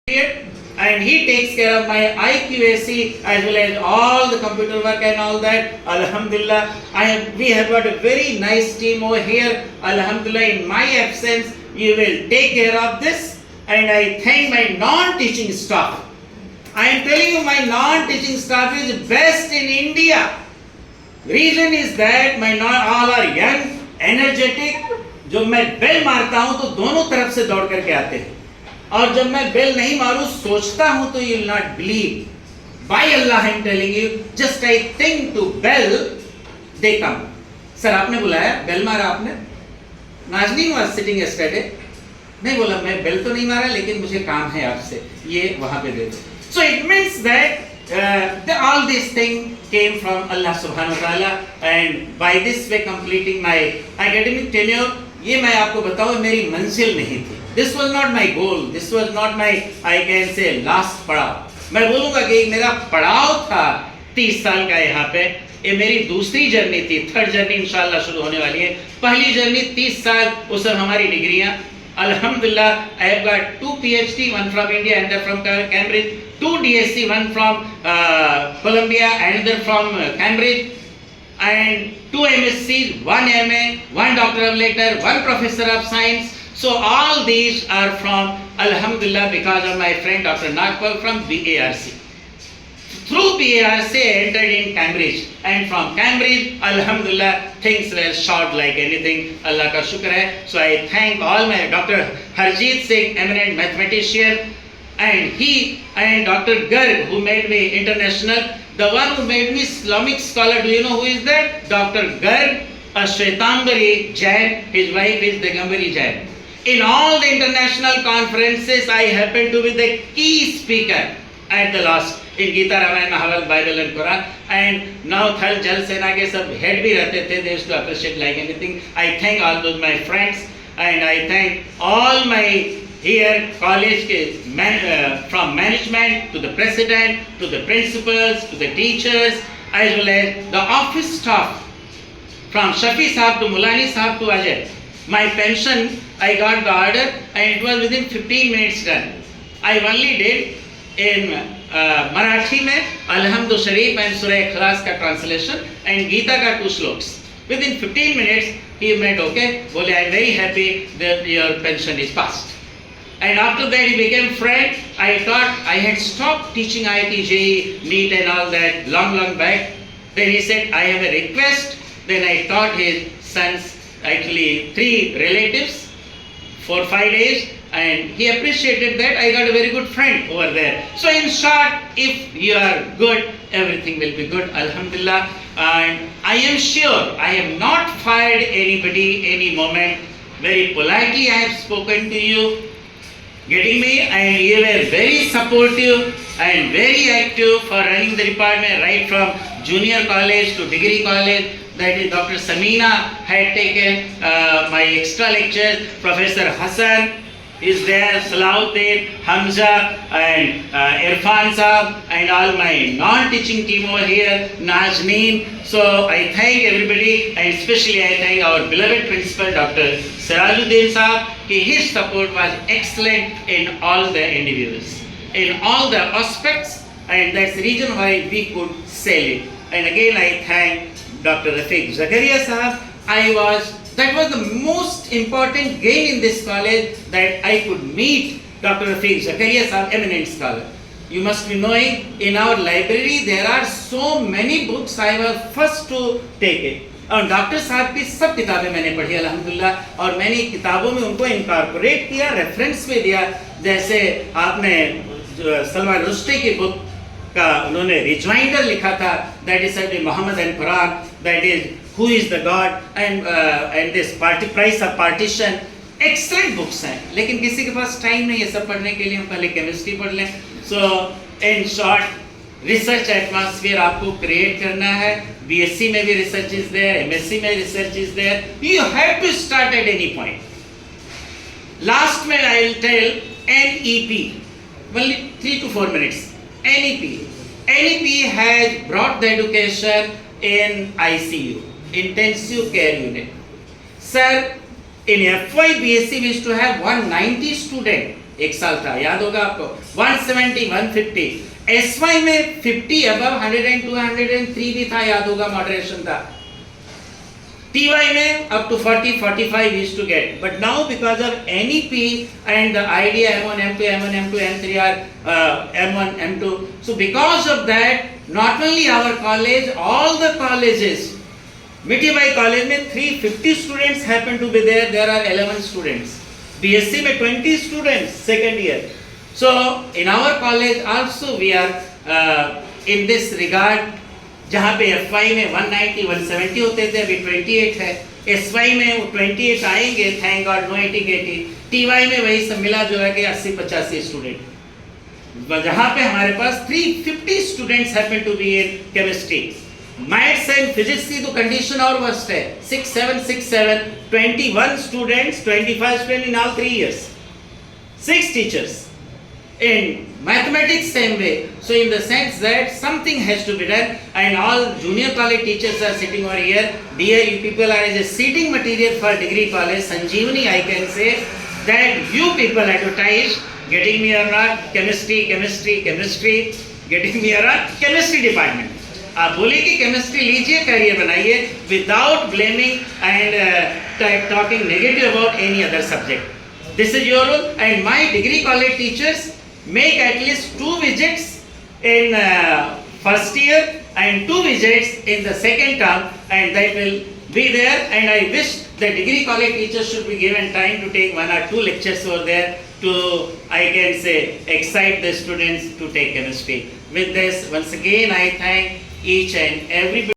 and he takes care of my IQAC as well as all the computer work and all that. Alhamdulillah, we have got a very nice team over here. Alhamdulillah, in my absence, you will take care of this. And I thank my non-teaching staff. I am telling you, my non-teaching staff is best in India. Reason is that all are young, energetic. जब मैं bell मारता हूं तो दोनों तरफ से दौड़ करके आते हैं, और जब मैं बेल नहीं मारूं सोचता हूं तो you will not believe. By Allah I am telling you, just I think to bell, they come. Sir आपने बुलाया, बेल मारा आपने? Nazneen was sitting yesterday. नहीं बोला मैं बेल तो नहीं मारा लेकिन मुझे काम है आपसे, ये वहां पे दे दो. So it means that all these things came from Allah subhanahu wa ta'ala, and by this way completing my academic tenure. ये मैं आपको बताऊं मेरी मंजिल नहीं थी. This was not my goal. This was not my, I can say, last पड़ाव. मैं बोलूँगा कि मेरा पड़ाव था 30 साल का यहाँ पे. ये मेरी दूसरी जर्नी थी. थर्ड जर्नी इंशाल्लाह शुरू होने वाली है. पहली जर्नी 30 साल, उस समय हमारी डिग्रियाँ. Alhamdulillah, I have got 2 PhD, one from India, another from Cambridge, 2 DSc, one from Columbia, another from Cambridge, and 2 MSc, 1 MA, 1 Doctor of Letter, 1 Professor of Science. So all these are from, Alhamdulillah, because of my friend Dr. Nagpal from BARC. Through BARC I entered in Cambridge, and from Cambridge, Alhamdulillah, things were short like anything. Allah ka shukr hai. So I thank all my Dr. Harjeet Singh, eminent mathematician, and he and Dr. Garg, who made me international. The one who made me Islamic scholar, do you know who is that? Dr. Garg, a Shwetambari Jain, his wife is Digambari Jain. In all the international conferences, I happen to be the key speaker at the last. In Gita, Ramayana, Mahabharata, Bible and Quran. And now Thal Jal Sena ke sab head bhi rehte the, they used to appreciate like anything. I thank all those my friends, and I thank all my here college from management to the president to the principals to the teachers as well as the office staff, from Shafi Sahab to Mulani Sahab to Ajay. My pension, I got the order and it was within 15 minutes done. I only did in Marathi में Alhamdu Sharif and Surah Ikhlas का translation and Gita का 2 sloks. Within 15 minutes he made okay. बोले I am very happy that your pension is passed. And after that he became friend. I thought I had stopped teaching IIT, JEE, NEET and all that long back. Then he said I have a request. Then I taught his sons, actually 3 relatives, for 5 days. And he appreciated that. I got a very good friend over there. So in short, if you are good, everything will be good, Alhamdulillah. And I am sure I have not fired anybody any moment. Very politely I have spoken to you, getting me, and you were very supportive and very active for running the department right from junior college to degree college. That is Dr. Samina had taken my extra lectures. Professor Hassan is there, Salahuddin, Hamza and Irfan Saab and all my non-teaching team over here, Nazneen. So I thank everybody, and especially I thank our beloved principal Dr. Sirajuddin Saab. His support was excellent in all the individuals, in all the aspects, and that's the reason why we could sell it. And again I thank Dr. Rafiq Zakaria Saab. That was the most important gain in this college, that I could meet Dr. Rafiq Zakaria Saab, eminent scholar. You must be knowing, in our library there are so many books. I was first to take it. और doctor साहब की सब किताबें मैंने पढ़ी अल्हम्दुलिल्लाह, और मैंने किताबों में उनको इनकॉर्पोरेट किया, रेफरेंस में दिया. जैसे आपने सलमान रुश्दी की बुक का उन्होंने रिजमाइंडर लिखा था, that is said Muhammad and Quran, that is Who is the God, and this price of partition. Excellent books हैं, लेकिन किसी के पास टाइम नहीं है सब पढ़ने के लिए. हम पहले केमिस्ट्री पढ़ लें. So in short, research atmosphere आपको क्रिएट करना है. BSc में भी रिसर्च इज देयर, MSc में research is there. You have to start at any point. Last में I will tell NEP, only 3 to 4 minutes. NEP has brought the education in ICU, intensive care unit. Sir, in FY BSc we used to have 190 students एक साल था, याद होगा आपको, 170, 150। SY में 50 above 102, 103 भी था, याद होगा, मॉडरेशन था। TY में up to 40, 45 we used to get. But now because of NEP and the idea M1, M2, M1, M2, M3 are M1, M2. So because of that, not only our college, all the colleges, Mitibai college में 350 students happen to be there. There are 11 students. BSc में 20 students, second year. So in our college also we are in this regard. जहाँ पे FY में 190, 170 होते थे, अभी 28 है। SY में वो 28 आएंगे, थैंक गॉड, नो 80, TY में वही सब मिला जो है कि 80-85 स्टूडेंट, जहाँ पे हमारे पास 350 students happen to be in chemistry. Maths and physics की तो कंडीशन और वर्स्ट है, 6-7, 21 students, 25 student in all 3 years, 6 teachers. In mathematics same way. So in the sense that something has to be done, and all junior college teachers are sitting over here. Dear, you people are as a seating material for degree college. Sanjeevani, I can say that you people advertise getting me around chemistry, getting me around chemistry department. आप बोले कि chemistry लीजिए, career बनाइए, without blaming and talking negative about any other subject. This is your role, and my degree college teachers make at least 2 visits in first year and 2 visits in the second term, and that will be there. And I wish the degree college teachers should be given time to take 1 or 2 lectures over there to, I can say, excite the students to take chemistry. With this, once again I thank each and every